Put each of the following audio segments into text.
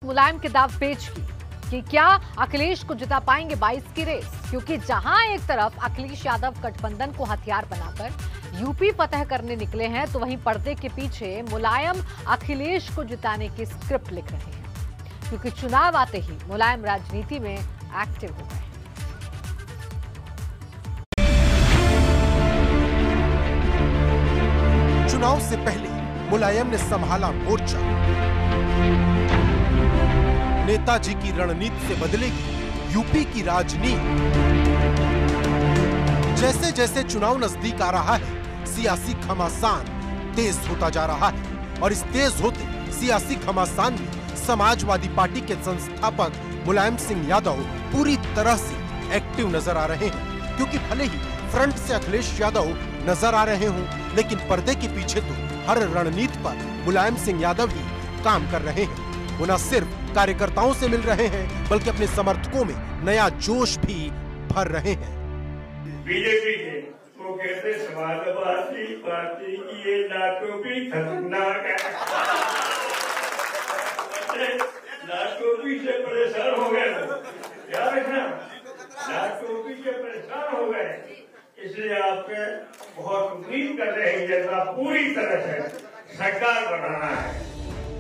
मुलायम के दाव पेच की कि क्या अखिलेश को जिता पाएंगे 22 की रेस, क्योंकि जहां एक तरफ अखिलेश यादव गठबंधन को हथियार बनाकर यूपी फतह करने निकले हैं, तो वहीं पर्दे के पीछे मुलायम अखिलेश को जिताने की स्क्रिप्ट लिख रहे हैं, क्योंकि चुनाव आते ही मुलायम राजनीति में एक्टिव हो गए। चुनाव से पहले मुलायम ने संभाला मोर्चा। नेताजी की रणनीति से बदलेगी यूपी की राजनीति। जैसे जैसे चुनाव नजदीक आ रहा है, सियासी घमासान तेज होता जा रहा है और इस तेज होते सियासी घमासान में समाजवादी पार्टी के संस्थापक मुलायम सिंह यादव पूरी तरह से एक्टिव नजर आ रहे हैं, क्योंकि भले ही फ्रंट से अखिलेश यादव नजर आ रहे हों, लेकिन पर्दे के पीछे तो हर रणनीति पर मुलायम सिंह यादव ही काम कर रहे हैं। वो न सिर्फ कार्यकर्ताओं से मिल रहे हैं, बल्कि अपने समर्थकों में नया जोश भी भर रहे हैं। बीजेपी के वो कहते समाजवादी पार्टी की ये नाटोपी खतरनाक है। नाटोपी से परेशान हो गए, याद रखना, नाटोपी से परेशान हो गए, इसलिए आपके बहुत उम्मीद कर रहे हैं जनता पूरी तरह से सरकार बनाना है।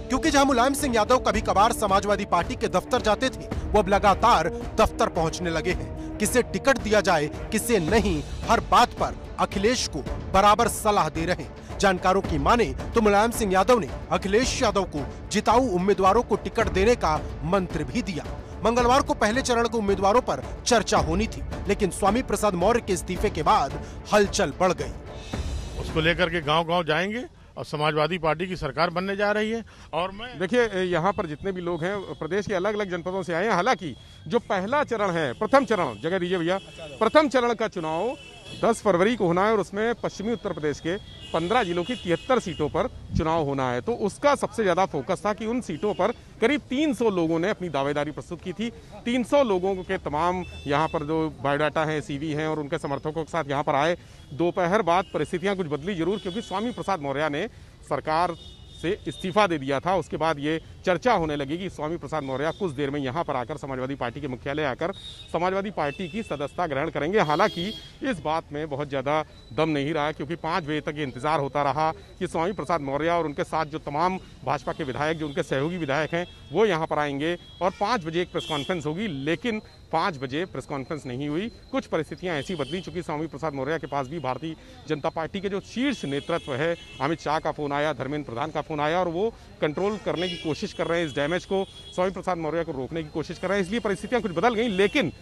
क्योंकि जहां मुलायम सिंह यादव कभी कभार समाजवादी पार्टी के दफ्तर जाते थे, वो अब लगातार दफ्तर पहुंचने लगे हैं। किसे टिकट दिया जाए, किसे नहीं, हर बात पर अखिलेश को बराबर सलाह दे रहे हैं। जानकारों की माने तो मुलायम सिंह यादव ने अखिलेश यादव को जिताऊ उम्मीदवारों को टिकट देने का मंत्र भी दिया। मंगलवार को पहले चरण के उम्मीदवारों पर चर्चा होनी थी, लेकिन स्वामी प्रसाद मौर्य के इस्तीफे के बाद हलचल बढ़ गई। उसको लेकर के गांव-गांव जाएंगे और समाजवादी पार्टी की सरकार बनने जा रही है। और मैं देखिए, यहाँ पर जितने भी लोग हैं प्रदेश के अलग अलग जनपदों से आए हैं। हालांकि जो पहला चरण है, प्रथम चरण, जगह दीजिए भैया, प्रथम चरण का चुनाव 10 फरवरी को होना है और उसमें पश्चिमी उत्तर प्रदेश के 15 जिलों की 73 सीटों पर चुनाव होना है। तो उसका सबसे ज्यादा फोकस था कि उन सीटों पर करीब 300 लोगों ने अपनी दावेदारी प्रस्तुत की थी। 300 लोगों के तमाम यहाँ पर जो बायोडाटा हैं, सीवी हैं और उनके समर्थकों के साथ यहाँ पर आए। दोपहर बाद परिस्थितियां कुछ बदली जरूर, क्योंकि स्वामी प्रसाद मौर्य ने सरकार से इस्तीफा दे दिया था। उसके बाद ये चर्चा होने लगी कि स्वामी प्रसाद मौर्य कुछ देर में यहाँ पर आकर समाजवादी पार्टी के मुख्यालय आकर समाजवादी पार्टी की सदस्यता ग्रहण करेंगे। हालांकि इस बात में बहुत ज़्यादा दम नहीं रहा, क्योंकि 5 बजे तक ये इंतजार होता रहा कि स्वामी प्रसाद मौर्य और उनके साथ जो तमाम भाजपा के विधायक, जो उनके सहयोगी विधायक हैं, वो यहाँ पर आएंगे और 5 बजे एक प्रेस कॉन्फ्रेंस होगी। लेकिन 5 बजे प्रेस कॉन्फ्रेंस नहीं हुई। कुछ परिस्थितियां ऐसी बदली, चूंकि स्वामी प्रसाद मौर्य के पास भी भारतीय जनता पार्टी के जो शीर्ष नेतृत्व है, अमित शाह का फोन आया, धर्मेंद्र प्रधान का फोन आया और वो कंट्रोल करने की कोशिश कर रहे हैं, इस डैमेज को, स्वामी प्रसाद मौर्य को रोकने की कोशिश कर रहे हैं। इसलिए परिस्थितियां कुछ बदल गई। लेकिन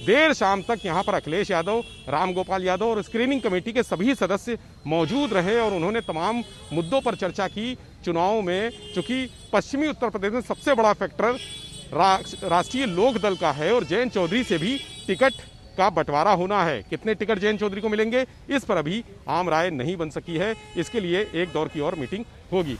देर शाम तक यहाँ पर अखिलेश यादव, रामगोपाल यादव और स्क्रीनिंग कमेटी के सभी सदस्य मौजूद रहे और उन्होंने तमाम मुद्दों पर चर्चा की। चुनाव में चूंकि पश्चिमी उत्तर प्रदेश में सबसे बड़ा फैक्टर राष्ट्रीय लोक दल का है और जयंत चौधरी से भी टिकट का बंटवारा होना है। कितने टिकट जयंत चौधरी को मिलेंगे, इस पर अभी आम राय नहीं बन सकी है। इसके लिए एक दौर की और मीटिंग होगी।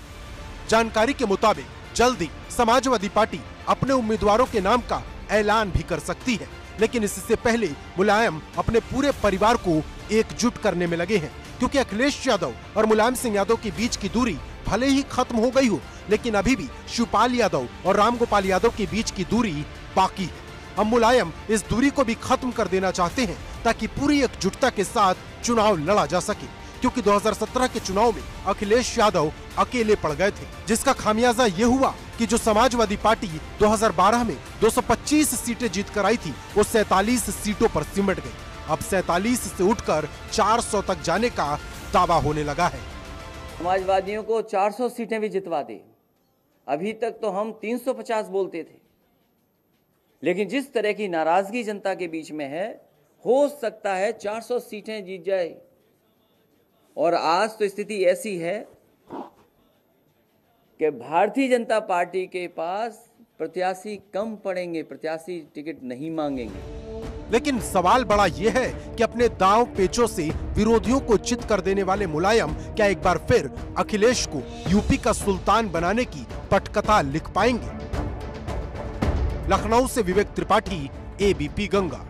जानकारी के मुताबिक जल्दी समाजवादी पार्टी अपने उम्मीदवारों के नाम का ऐलान भी कर सकती है, लेकिन इससे पहले मुलायम अपने पूरे परिवार को एकजुट करने में लगे हैं, क्योंकि अखिलेश यादव और मुलायम सिंह यादव के बीच की दूरी भले ही खत्म हो गई हो, लेकिन अभी भी शिवपाल यादव और रामगोपाल यादव के बीच की दूरी बाकी है। अब मुलायम इस दूरी को भी खत्म कर देना चाहते हैं, ताकि पूरी एकजुटता के साथ चुनाव लड़ा जा सके, क्योंकि 2017 के चुनाव में अखिलेश यादव अकेले पड़ गए थे, जिसका खामियाजा ये हुआ कि जो समाजवादी पार्टी 2012 में 225 सीटें जीत कर आई थी, वो 47 सीटों पर सिमट गई। अब 47 से उठकर 400 तक जाने का दावा होने लगा है। समाजवादियों को 400 सीटें भी जितवा दे। अभी तक तो हम 350 बोलते थे, लेकिन जिस तरह की नाराजगी जनता के बीच में है, हो सकता है 400 सीटें जीत जाए। और आज तो स्थिति ऐसी है कि भारतीय जनता पार्टी के पास प्रत्याशी कम पड़ेंगे, प्रत्याशी टिकट नहीं मांगेंगे। लेकिन सवाल बड़ा यह है कि अपने दांव पेचों से विरोधियों को चित कर देने वाले मुलायम क्या एक बार फिर अखिलेश को यूपी का सुल्तान बनाने की पटकथा लिख पाएंगे? लखनऊ से विवेक त्रिपाठी, एबीपी गंगा।